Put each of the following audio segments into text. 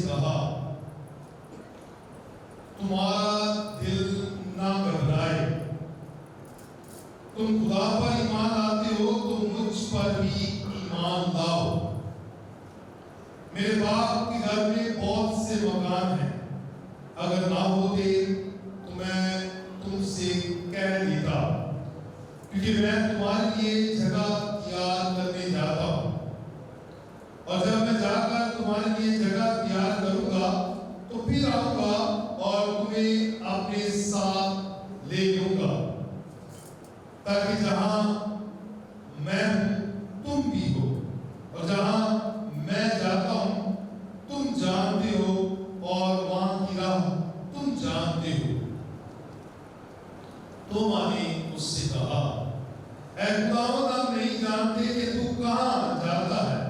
کہا تمہارا دل نہ گھبرائے، تم خدا پر ایمان لاتے ہو تو مجھ پر بھی ایمان لاؤ، میرے باپ کے گھر میں بہت سے مکان ہیں، اگر نہ ہوتے تو میں تم سے کہہ دیتا، کیونکہ میں تمہارے لیے جگہ تیار کرنے جاتا ہوں، اور جب میں جا کر تمہارے لیے جگہ تیار کروں گا تو پھر آؤں گا اور تمہیں اپنے ساتھ لے لوں گا، تاکہ جہاں میں ہوں تم بھی ہو، اور جہاں میں جاتا ہوں تم جانتے ہو، اور وہاں کی راہ تم جانتے ہو۔ توما نے اس سے کہا اے خداوند، ہم نہیں جانتے کہ تو کہاں جاتا ہے،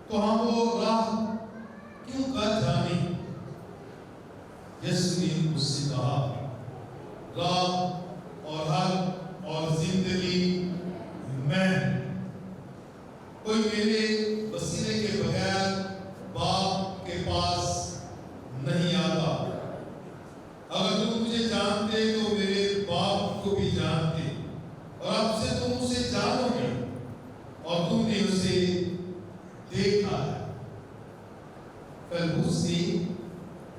تو ہم وہ راہ کیوں کر جانیں؟ یسوع نے اس سے کہا راہ اور حق اور زندگی میں، کوئی میرے وسیلے کے بغیر باپ کے پاس نہیں آتا، اگر تم مجھے جانتے تو میرے باپ کو بھی جانتے، اور اب سے تم اسے جانو گے اور تم نے اسے دیکھا ہے۔ فیلبس نے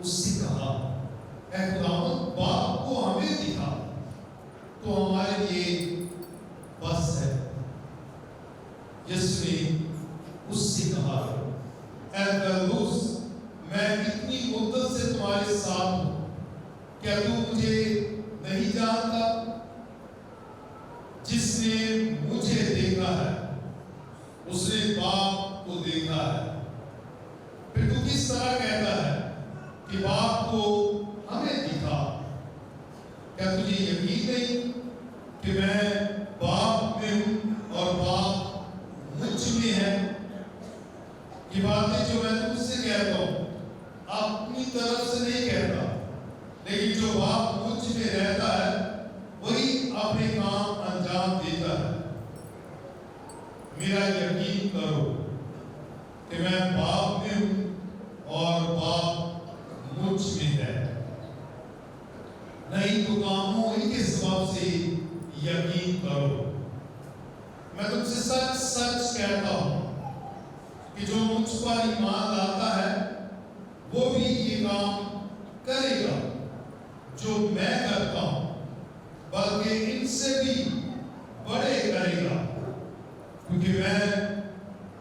اس سے کہا اے خداوند، باپ کو ہمیں دکھا تو ہمارے لیے بس ہے۔ یسوع نے اس سے کہا اے فیلبس، میں اتنی مدت سے تمہارے ساتھ ہوں، کیا تو مجھے نہیں جانتا؟ جس نے مجھے دیکھا ہے اس نے باپ کو دیکھا ہے، پھر تو کس طرح کہتا ہے کہ باپ کو ہمیں دکھا؟ کیا تجھے یقین نہیں کہ میں باپ میں ہوں اور باپ مجھ میں ہے؟ یہ باتیں جو میں تم سے کہتا ہوں اپنی طرف سے نہیں کہتا، لیکن جو باپ مجھ میں رہتا ہے وہی اپنے کام انجام دیتا ہے۔ میرا یقین کرو کہ میں باپ میں ہوں اور باپ مجھ میں ہے، نہیں تو کاموں ان کے سبب سے یقین کرو۔ میں تم سے سچ سچ کہتا ہوں کہ جو مجھ پر ایمان لاتا ہے وہ بھی یہ کام کرے گا جو میں کرتا ہوں، بلکہ ان سے بھی بڑے کرے گا، کیونکہ میں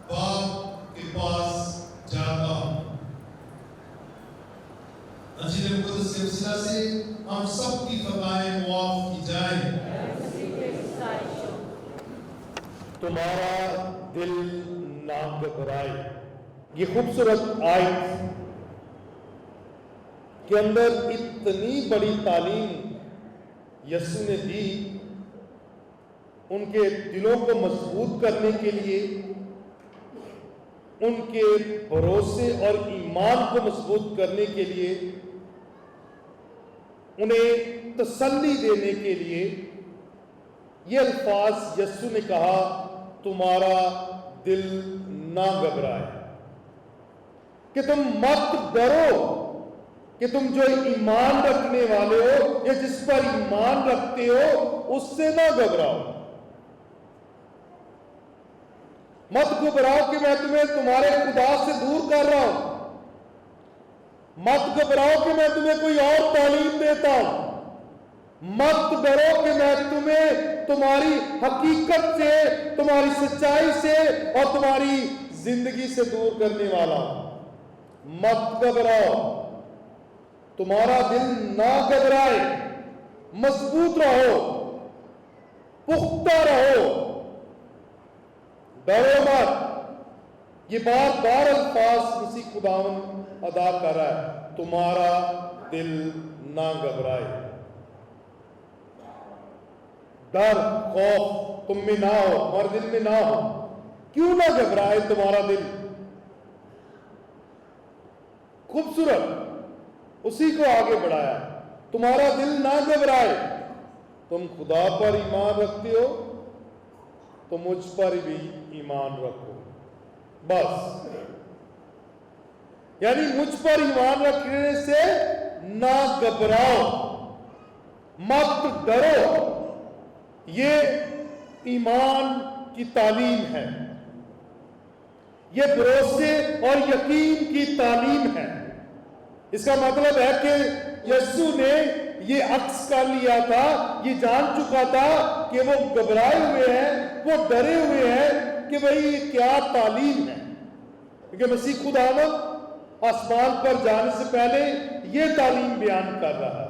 باپ کے پاس جاتا ہوں۔ انجیل مقدس کے وسیلہ سے ہم سب کی خطائیں معاف کی جائیں۔ تمہارا دل نہ گھبرائے، یہ خوبصورت آیت کے اندر اتنی بڑی تعلیم یسوع نے دی، ان کے دلوں کو مضبوط کرنے کے لیے، ان کے بھروسے اور ایمان کو مضبوط کرنے کے لیے، انہیں تسلی دینے کے لیے یہ الفاظ یسوع نے کہا تمہارا دل نہ گھبرائے، کہ تم مت ڈرو، کہ تم جو ایمان رکھنے والے ہو یا جس پر ایمان رکھتے ہو اس سے نہ گھبراؤ۔ مت گھبراؤ کہ میں تمہیں تمہارے خدا سے دور کر رہا ہوں، مت گھبراؤ کہ میں تمہیں کوئی اور تعلیم دیتا ہوں، مت ڈرو کہ میں تمہیں تمہاری حقیقت سے، تمہاری سچائی سے اور تمہاری زندگی سے دور کرنے والا ہوں۔ مت گھبراؤ، تمہارا دل نہ گھبرائے، مضبوط رہو، پختہ رہو، ڈرو مت۔ یہ بار بار الفاظ کسی خداوند ادا کر رہا ہے، تمہارا دل نہ گھبرائے۔ ڈر خوف تم میں نہ ہو، تمہارے دل میں نہ ہو۔ کیوں نہ گھبرائے تمہارا دل؟ خوبصورت، اسی کو آگے بڑھایا، تمہارا دل نہ گھبرائے، تم خدا پر ایمان رکھتے ہو تو مجھ پر بھی ایمان رکھو، بس یعنی مجھ پر ایمان رکھنے سے نہ گھبراؤ، مت ڈرو۔ یہ ایمان کی تعلیم ہے، یہ بھروسے اور یقین کی تعلیم ہے۔ اس کا مطلب ہے کہ یسوع نے یہ عکس کر لیا تھا، یہ جان چکا تھا کہ وہ گھبرائے ہوئے ہیں، وہ ڈرے ہوئے ہیں کہ بھئی یہ کیا تعلیم ہے، کیونکہ مسیح خداوند آسمان پر جانے سے پہلے یہ تعلیم بیان کر رہا ہے۔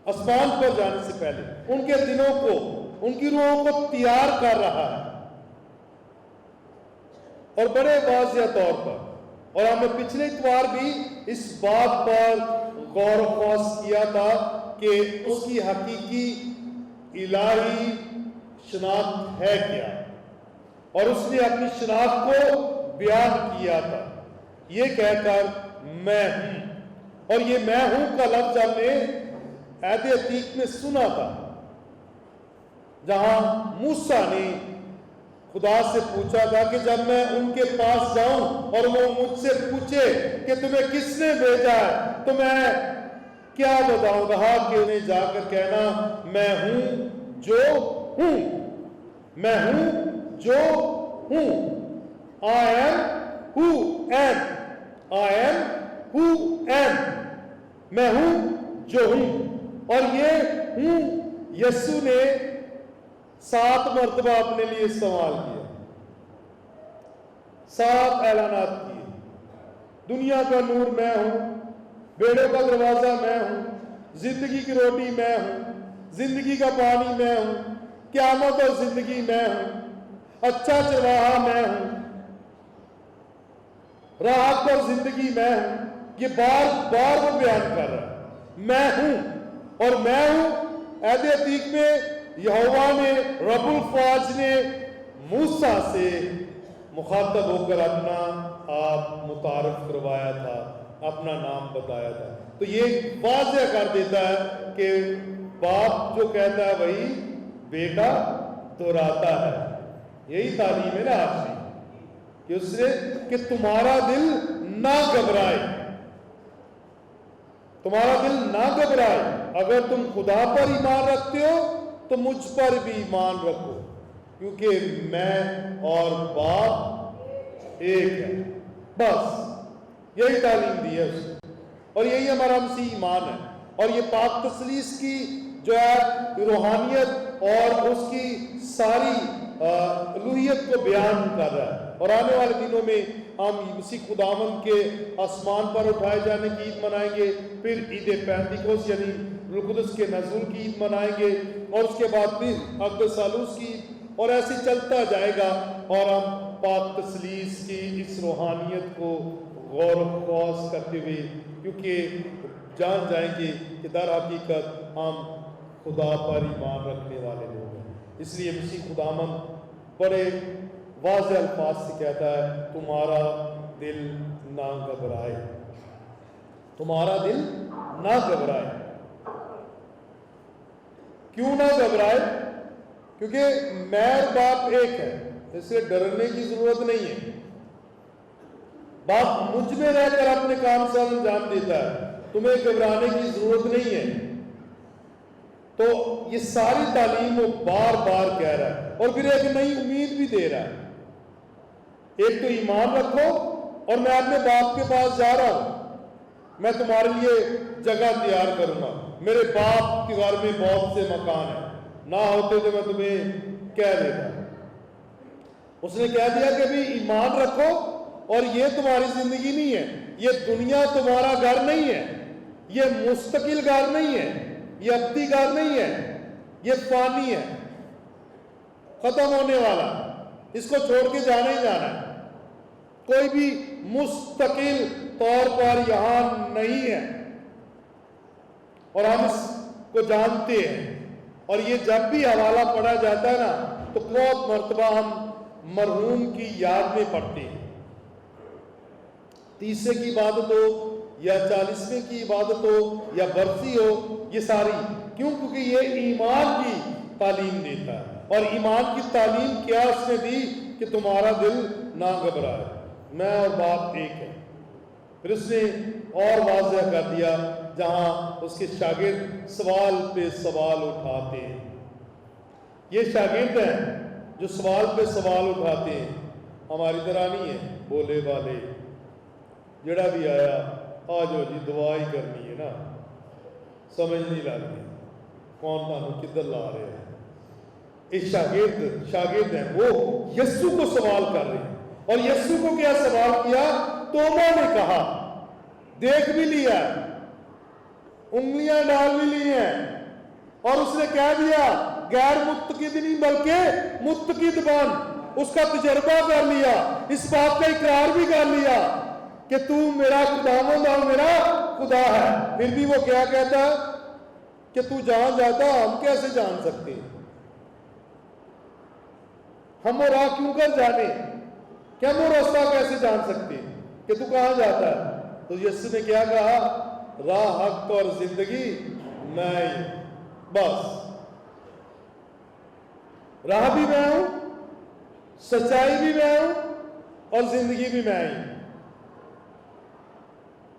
آسمان پر جانے سے پہلے ان کے دلوں کو، ان کی روحوں کو تیار کر رہا ہے، اور بڑے واضح طور پر۔ اور ہم نے پچھلے اتوار بھی اس بات پر غور و خوض کیا تھا کہ اس کی حقیقی الہی شناخت ہے کیا، اور اس نے اپنی شناخت کو بیان کیا تھا یہ کہہ کر میں ہوں۔ اور یہ میں ہوں کا لفظ ہم نے عہد عتیق میں سنا تھا، جہاں موسیٰ نے خدا سے پوچھا تھا کہ جب میں ان کے پاس جاؤں اور وہ مجھ سے پوچھے کہ تمہیں کس نے بھیجا ہے تو میں کیا بتاؤں؟ کہا کہ انہیں جا کر کہنا میں ہوں جو ہوں، میں ہوں جو ہوں، I am who am، I am who am، میں ہوں جو ہوں۔ اور یہ ہوں یسوع نے 7 مرتبہ اپنے لیے استعمال کیا، 7 اعلانات کیے۔ دنیا کا نور میں ہوں، بیڑوں کا دروازہ میں ہوں، زندگی کی روٹی میں ہوں، زندگی کا پانی میں ہوں، قیامت اور زندگی میں ہوں، اچھا چرواہا میں ہوں، راحت اور زندگی میں ہوں۔ یہ بار بار وہ بیان کر رہا ہے میں ہوں، اور میں ہوں عہد عتیق میں یہوہ نے، رب الفاظ نے موسیٰ سے مخاطب ہو کر اپنا آپ متعارف کروایا تھا، اپنا نام بتایا تھا۔ تو یہ واضح کر دیتا ہے کہ باپ جو کہتا ہے وہی بیٹا دہراتا ہے۔ یہی تعلیم ہے نا آپ کی کہ اس نے کہ تمہارا دل نہ گھبرائے، تمہارا دل نہ گھبرائے۔ اگر تم خدا پر ایمان رکھتے ہو تو مجھ پر بھی ایمان رکھو، کیونکہ میں اور باپ ایک ہے۔ بس یہی تعلیم دی ہے اس نے، اور یہی ہمارا مسیح ایمان ہے۔ اور یہ پاک تثلیث کی جو ہے روحانیت اور اس کی ساری الوہیت کو بیان کر رہا ہے۔ اور آنے والے دنوں میں ہم مسیح خداوند کے آسمان پر اٹھائے جانے کی عید منائیں گے، پھر عید پینتیکوس یعنی روح القدس کے نزول کی عید منائیں گے، اور اس کے بعد پھر عقد ثالوث کی عید، اور ایسے چلتا جائے گا، اور ہم پاک تثلیث کی اس روحانیت کو غور و خوض کرتے ہوئے، کیونکہ جان جائیں گے کہ در حقیقت ہم خدا پر ایمان رکھنے والے لوگ ہیں۔ اس لیے مسیح خداوند بڑے واضح الفاظ سے کہتا ہے تمہارا دل نہ گھبرائے، تمہارا دل نہ گھبرائے۔ کیوں نہ گھبرائے؟ کیونکہ میں اور باپ ایک ہے، اس سے ڈرنے کی ضرورت نہیں ہے۔ باپ مجھ میں رہ کر اپنے کام سے انجام دیتا ہے، تمہیں گھبرانے کی ضرورت نہیں ہے۔ تو یہ ساری تعلیم وہ بار بار کہہ رہا ہے، اور پھر ایک نئی امید بھی دے رہا ہے۔ ایک تو ایمان رکھو، اور میں اپنے باپ کے پاس جا رہا ہوں، میں تمہارے لیے جگہ تیار کروں گا، میرے باپ کے گھر میں بہت سے مکان ہیں، نہ ہوتے تو میں تمہیں کہہ دیتا۔ اس نے کہہ دیا کہ بھی ایمان رکھو، اور یہ تمہاری زندگی نہیں ہے، یہ دنیا تمہارا گھر نہیں ہے، یہ مستقل گھر نہیں ہے، یہ ابدی گھر نہیں ہے، یہ فانی ہے، ختم ہونے والا، اس کو چھوڑ کے جانا ہی جانا ہے۔ کوئی بھی مستقل طور پر یہاں نہیں ہے، اور ہم اس کو جانتے ہیں۔ اور یہ جب بھی حوالہ پڑھا جاتا ہے نا تو بہت مرتبہ ہم مرحوم کی یاد میں پڑھتے ہیں، 30 کی عبادت ہو یا 40ویں کی عبادت ہو یا برسی ہو، یہ ساری کیوں؟ کیونکہ یہ ایمان کی تعلیم دیتا ہے۔ اور ایمان کی تعلیم کیا اس نے دی کہ تمہارا دل نہ گھبرائے، میں اور باپ ایک ہے۔ پھر اس نے اور واضح کر دیا جہاں اس کے شاگرد سوال پہ سوال اٹھاتے ہیں. یہ شاگرد ہیں جو سوال پہ سوال اٹھاتے ہیں، ہماری طرح نہیں ہے بولے والے جڑا بھی آیا آ جاؤ جی دعا ہی کرنی ہے نا، سمجھ نہیں لگتی کون تمہیں کدھر لا رہے ہیں. ایک شاگرد ہیں وہ یسوع کو سوال کر رہے ہیں. اور یسوع کو کیا سوال کیا؟ توما نے کہا دیکھ بھی لیا، انگلیاں ڈال بھی لی ہیں، اور اس نے کہہ دیا غیر متقد نہیں بلکہ متقد بن. اس کا تجربہ کر لیا، اس بات کا اقرار بھی کر لیا کہ تو میرا خداوند اور میرا خدا ہے. پھر بھی وہ کیا کہتا ہے کہ تو جہاں جاتا ہم کیسے جان سکتے ہیں؟ ہم وہ راہ کیوں کر جانے کہ ہم وہ راستہ کیسے جان سکتے ہیں کہ تو کہاں جاتا ہے؟ تو یسوع نے کیا کہا؟ راہ، حق اور زندگی میں ہی. بس راہ بھی میں ہوں، سچائی بھی میں ہوں، اور زندگی بھی میں ہی.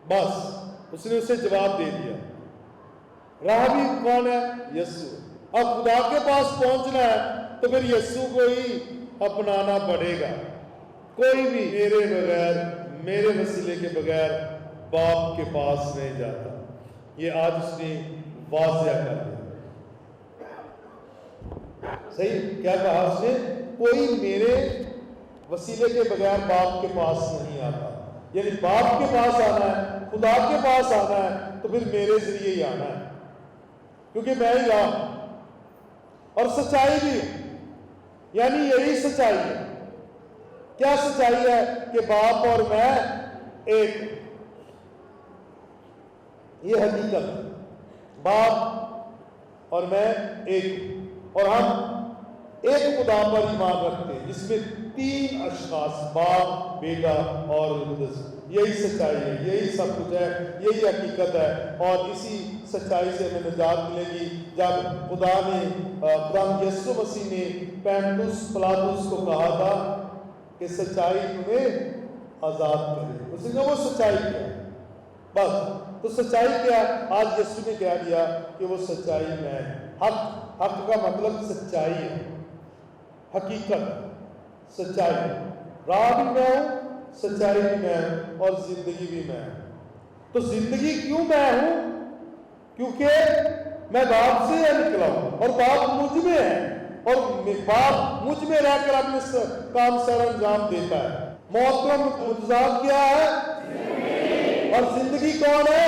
بس اس نے اسے جواب دے دیا. راہ بھی کون ہے؟ یسوع. اب خدا کے پاس پہنچنا ہے تو پھر یسوع کو ہی اپنانا پڑے گا. کوئی بھی میرے بغیر، میرے وسیلے کے بغیر باپ کے پاس نہیں جاتا. یہ آج اس نے واضح کر دیا. صحیح کیا کہا اس نے؟ کوئی میرے وسیلے کے بغیر باپ کے پاس نہیں آتا. یعنی باپ کے پاس آنا ہے، خدا کے پاس آنا ہے تو پھر میرے ذریعے ہی آنا ہے، کیونکہ میں ہی راہ اور سچائی بھی. یعنی یہی سچائی ہے. کیا سچائی ہے؟ کہ باپ اور میں ایک. یہ حقیقت ہے. باپ اور میں ایک، اور ہم ایک خدا پر ایمان رکھتے ہیں جس میں 3 اشخاص، باپ، بیٹا اور روح القدس. یہی سچائی ہے، یہی سب کچھ ہے، یہی حقیقت ہے. اور اسی سچائی سے ہمیں نجات ملے گی جب خدا یسوع مسیح نے پینتوس پلاطس کو کہا تھا کہ سچائی تمہیں آزاد کرے. اس نے کہا وہ سچائی کیا ہے؟ بس. تو سچائی کیا ہے؟ آج یسوع نے کہہ دیا کہ وہ سچائی میں ہے. حق کا مطلب سچائی ہے، حقیقت، سچائی. راہ بھی میں ہوں، سچائی بھی میں ہوں، اور زندگی بھی میں ہوں. تو زندگی کیوں میں ہوں؟ کیونکہ میں باپ سے نکلا ہوں اور باپ مجھ میں ہے، اور باپ مجھ میں رہ کر اپنے کام سر انجام دیتا ہے. موت کا متضاد کیا ہے؟ اور زندگی کون ہے؟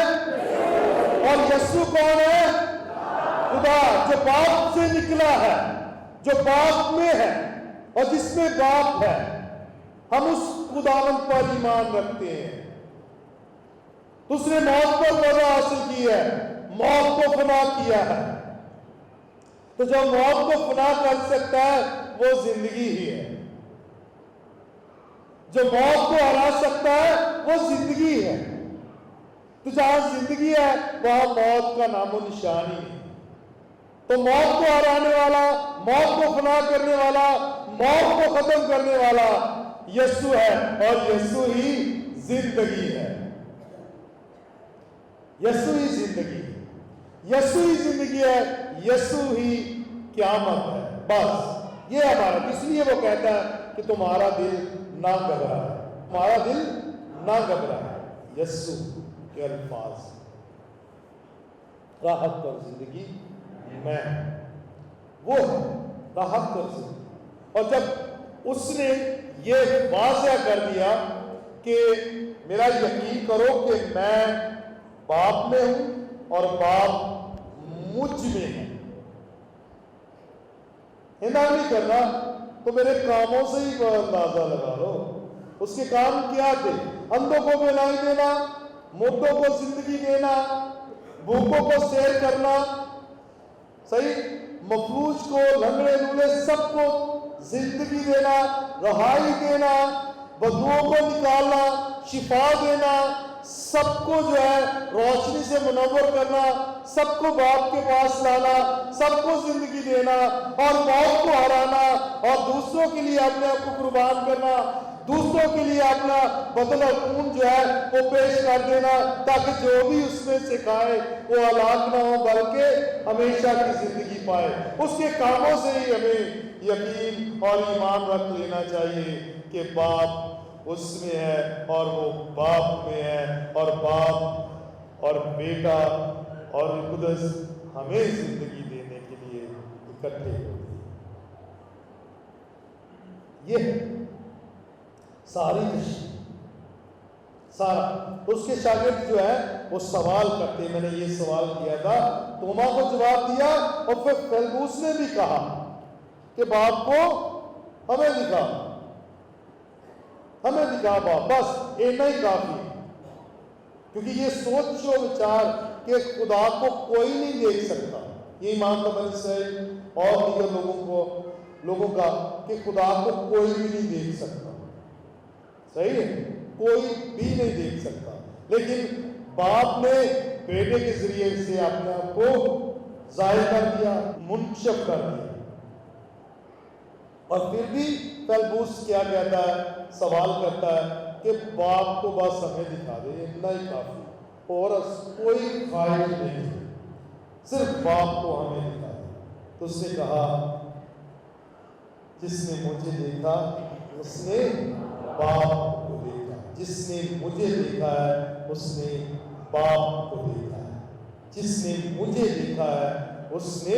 اور یسوع کون ہے؟ خدا جو باپ سے نکلا ہے، جو باپ میں ہے اور جس میں باپ ہے. ہم اس خداوند پر ایمان رکھتے ہیں. اس نے موت پر غلبہ حاصل کی ہے، موت کو فنا کیا ہے. تو جو موت کو فنا کر سکتا ہے وہ زندگی ہی ہے. جو موت کو ہرا سکتا ہے وہ زندگی ہے. تو جہاں زندگی ہے وہاں موت کا نام و نشان ہی نہیں. تو موت کو ہرانے والا، موت کو فنا کرنے والا، موت کو ختم کرنے والا یسوع ہے، اور یسوع ہی زندگی ہے. یسوع ہی زندگی ہے، یسوع ہی زندگی ہے، یسوع ہی قیامت ہے. بس یہ ہمارا. اس لیے وہ کہتا ہے کہ تمہارا دل نہ گھبرائے، تمہارا دل نہ گھبرائے. یسوع کے الفاظ، راحت اور زندگی میں، وہ ہے راحت اور زندگی. اور جب اس نے یہ واضح کر دیا کہ میرا یقین کرو کہ میں باپ میں ہوں اور باپ مجھ میں ہے. نہیں کرنا تو میرے کاموں سے ہی اندازہ لگا لو. اس کے کام کیا تھے؟ اندھوں کو بھلائی دینا، مردوں کو زندگی دینا، بھوکوں کو سیر کرنا، صحیح، مفلوج کو، لنگڑے لولے سب کو زندگی دینا، رہائی دینا، بدبوؤں کو نکالنا، شفا دینا، سب کو جو ہے روشنی سے منور کرنا، سب کو باپ کے پاس لانا، سب کو زندگی دینا، اور موت کو ہرانا، اور دوسروں کے لیے اپنے آپ کو قربان کرنا. دوسروں کے لیے اپنا بدل اور خون جو ہے وہ پیش کر دینا، تاکہ جو بھی اس میں سے کھائے وہ ہلاک نہ ہو بلکہ ہمیشہ کی زندگی پائے۔ اس کے کاموں سے ہی ہمیں یقین اور ایمان رکھ لینا چاہیے کہ باپ اس میں ہے اور وہ باپ میں ہے، اور باپ اور بیٹا اور قدس ہمیں زندگی دینے کے لیے اکٹھے ہوتے ہیں۔ یہ ساری تشریح سارا اس کے شاگرد جو ہے وہ سوال کرتے، میں نے یہ سوال کیا تھا، توما کو جواب دیا، اور پھر فیلبوس نے بھی کہا کہ باپ کو ہمیں دکھا، ہمیں دکھا باپ، بس اتنا ہی کافی ہے۔ کیونکہ یہ سوچ و وچار کہ خدا کو کوئی نہیں دیکھ سکتا، یہ ایمان کا منصب ہے اور دیگر لوگوں کا کہ خدا کو کوئی بھی نہیں دیکھ سکتا، صحیح ہے، کوئی بھی نہیں دیکھ سکتا، لیکن باپ نے بیٹے کے ذریعے سے اپنے آپ کو ظاہر کر دیا، منکشف کر دیا۔ اور پھر بھی فیلبوس کیا کہتا ہے، سوال کرتا ہے کہ باپ کو بس ہمیں دکھا دے، اتنا ہی کافی، اور کوئی خواہش نہیں، صرف باپ کو ہمیں دکھا دے۔ تو اس نے کہا جس نے مجھے دیکھا اس نے باپ کو دیکھا، جس نے مجھے دیکھا ہے اس نے باپ کو دیکھا ہے، جس نے مجھے دیکھا ہے اس نے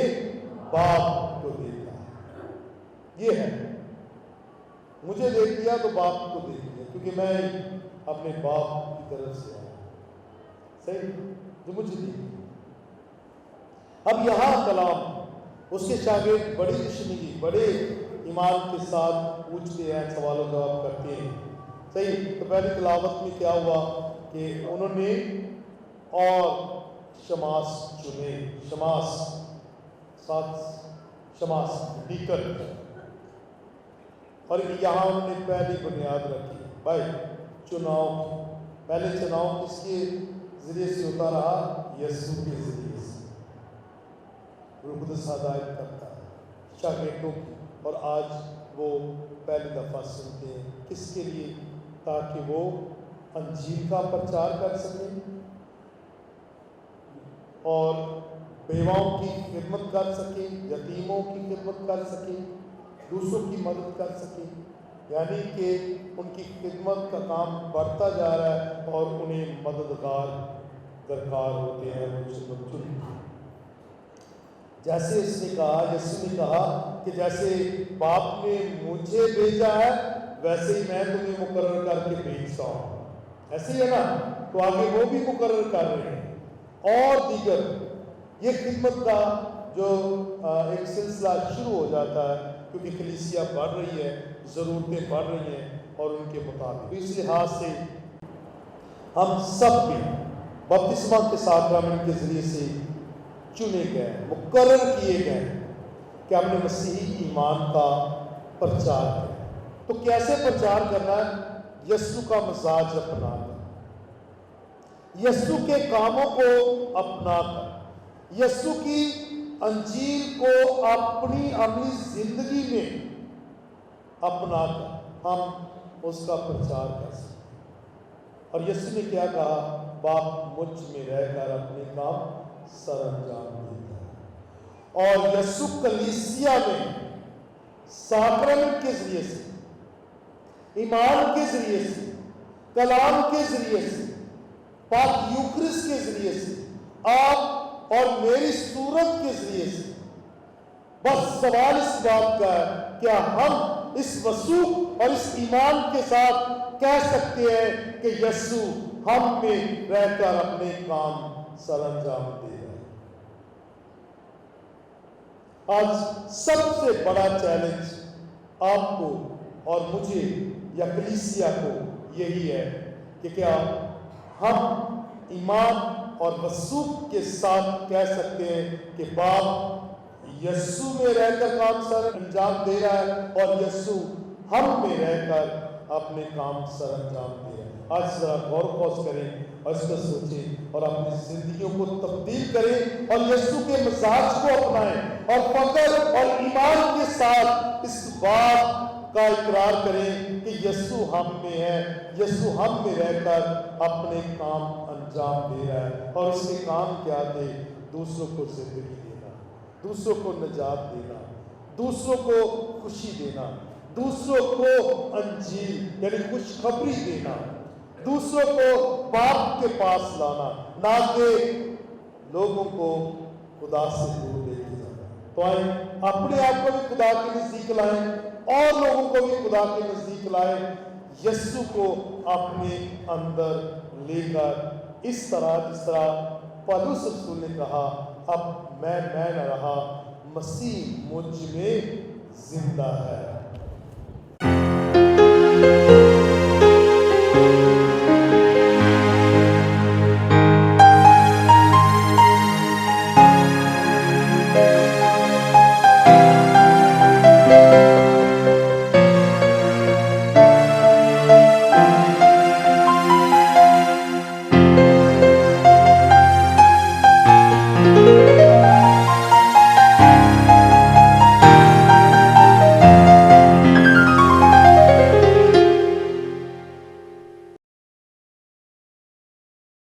باپ کو دیکھا ہے۔ یہ ہے، مجھے دیکھ لیا تو باپ کو دیکھ لیا، کیونکہ میں اپنے باپ کی طرف سے آیا، صحیح، جو مجھے دیکھ لیا۔ اب یہاں کلام اس کے شاگرد بڑی تشنیگی، بڑے ایمان کے ساتھ پوچھتے ہیں، سوال و جواب کرتے ہیں، صحیح۔ تو پہلی تلاوت میں کیا ہوا کہ انہوں نے اور شماس چنے، شماس ڈیکن، اور یہاں انہوں نے پہلی بنیاد رکھی، بھائی چناؤ، پہلے چناؤ کس کے ذریعے سے ہوتا رہا؟ یسوع کے ذریعے سے، روح القدس ہدایت کرتا ہے شاگردوں کی، اور آج وہ پہلی دفعہ سنتے ہیں، کس کے لیے؟ تاکہ وہ انجیل کا پرچار کر سکیں اور بیواؤں کی خدمت کر سکیں، یتیموں کی خدمت کر سکیں، دوسروں کی مدد کر سکیں، یعنی کہ ان کی خدمت کا کام بڑھتا جا رہا ہے اور انہیں مددگار درکار ہوتے ہیں دوسرے بچوں کی۔ جیسے اس نے کہا، یسوع نے کہا کہ جیسے باپ نے مجھے بھیجا ہے ویسے ہی میں تمہیں مقرر کر کے بھیجتا ہوں، ایسے ہی ہے نا، تو آگے وہ بھی مقرر کر رہے ہیں، اور دیگر یہ خدمت کا جو ایک سلسلہ شروع ہو جاتا ہے، کیونکہ کلیسیا بڑھ رہی ہے، ضرورتیں بڑھ رہی ہیں، اور ان کے مطابق اس لحاظ سے ہم سب بھی بپتسمہ کے ساکرامنٹ کے ذریعے سے چنے گئے، مقرر کیے گئے کہ ہم نے مسیحی ایمان کا پرچار کریں۔ تو کیسے پرچار کرنا ہے؟ یسوع کا مزاج اپنا کر، یسوع کے کاموں کو اپنا کر، یسوع کی انجیل کو اپنی عملی زندگی میں اپنا کر ہم اس کا پرچار کر سکیں۔ اور یسوع نے کیا کہا؟ باپ مجھ میں رہ کر اپنے کام سر انجام دیتا ہے، اور یسوع کلیسیا میں ساکرامنٹ کے ذریعے سے، ایمان کے ذریعے سے، کلام کے ذریعے سے، پاک یوکرس کے ذریعے سے، آپ اور میری صورت کے ذریعے سے، بس سوال اس بات کا ہے کیا ہم اس وثوق اور اس ایمان کے ساتھ کہہ سکتے ہیں کہ یسوع ہم میں رہ کر اپنے کام سر انجام دے رہا ہے۔ آج سب سے بڑا چیلنج آپ کو اور مجھے یا کلیسیا کو یہی ہے کہ کیا ہم ایمان اور وثوق کے ساتھ کہہ سکتے ہیں کہ باپ یسوع میں رہ کر کام سر انجام دے رہا ہے اور یسوع ہم میں رہ کر اپنے کام سر انجام دے رہا ہے۔ آج ذرا غور و خوض کریں اور اس کو سوچیں اور اپنی زندگیوں کو تبدیل کریں اور یسوع کے مزاج کو اپنائیں، اور فخر اور ایمان کے ساتھ اس بات کا اقرار کریں کہ کہ یسوع ہم میں ہے، یسوع ہم میں رہ کر اپنے کام انجام دے رہا ہے، اور اس کے کام کیا تھے؟ دوسروں کو زندگی دینا، دوسروں کو نجات دینا، دوسروں کو خوشی دینا، دوسروں کو انجیل یعنی خوشخبری دینا، دوسروں کو باپ کے پاس لانا، نہ کہ لوگوں کو خدا سے دور لے کے جانا۔ تو آئیں اپنے آپ کو بھی خدا کے نزدیک لائیں اور لوگوں کو بھی خدا کے نزدیک لائیں، یسوع کو اپنے اندر لے کر، اس طرح جس طرح پولس رسول نے کہا، اب میں نہ رہا، مسیح مجھ میں زندہ ہے۔